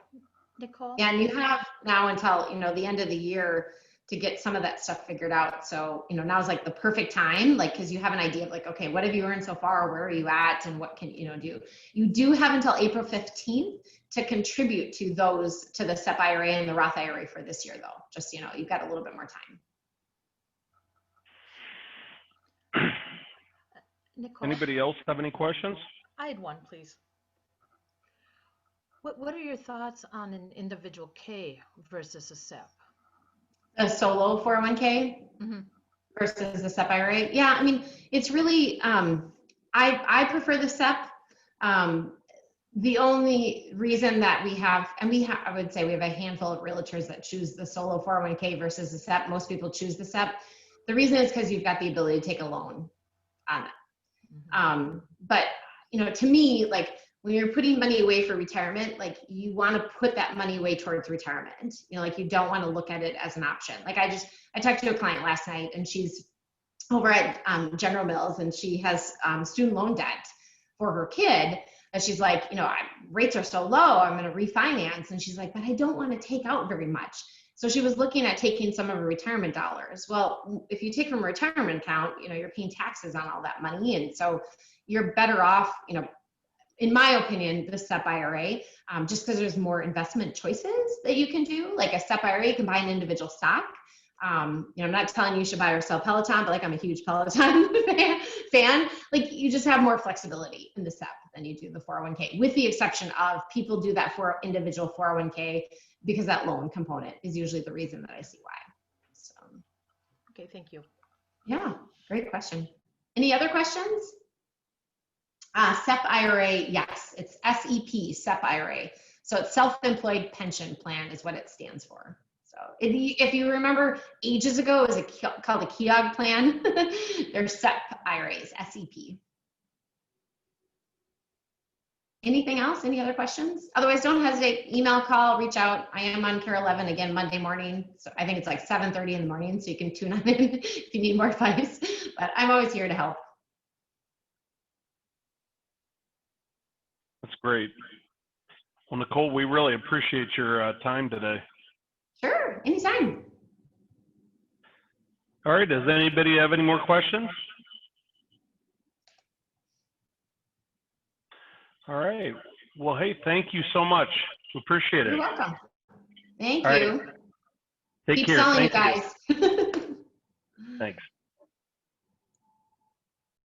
Nicole? And you have now until, the end of the year to get some of that stuff figured out. So, now is like the perfect time, because you have an idea of okay, what have you earned so far? Where are you at? And what can, do? You do have until April 15th to contribute to the SEP IRA and the Roth IRA for this year though. Just, you've got a little bit more time. Nicole, Anybody else have any questions? I had one, please. What are your thoughts on an individual K versus a SEP? A solo 401k versus the SEP IRA. Yeah, it's really, I prefer the SEP. The only reason that we have, I would say we have a handful of realtors that choose the solo 401k versus the SEP. Most people choose the SEP. The reason is because you've got the ability to take a loan on it. But, to me, when you're putting money away for retirement, you want to put that money away towards retirement. You don't want to look at it as an option. I talked to a client last night and she's over at General Mills and she has student loan debt for her kid. And she's like, rates are so low, I'm going to refinance. And she's like, but I don't want to take out very much. So she was looking at taking some of her retirement dollars. Well, if you take from a retirement account, you're paying taxes on all that money. And so you're better off, in my opinion, the SEP IRA, just because there's more investment choices that you can do. Like a SEP IRA, you can buy an individual stock. I'm not telling you should buy or sell Peloton, but I'm a huge Peloton fan. You just have more flexibility in the SEP than you do the 401k, with the exception of people do that for individual 401k because that loan component is usually the reason that I see why. So, okay, thank you. Yeah, great question. Any other questions? SEP IRA, yes, it's SEP, SEP IRA. So it's self-employed pension plan is what it stands for. So if you remember ages ago, it was called a KEOG plan. They're SEP IRAs, SEP. Anything else? Any other questions? Otherwise, don't hesitate. Email, call, reach out. I am on Care 11 again Monday morning. So I think it's 7:30 in the morning, so you can tune on in if you need more advice. But I'm always here to help. That's great. Well, Nicole, we really appreciate your time today. Sure, anytime. All right, does anybody have any more questions? All right. Well, hey, thank you so much. We appreciate it. You're welcome. Thank All you. right. Take Keep care. selling, Thank you guys. Thanks.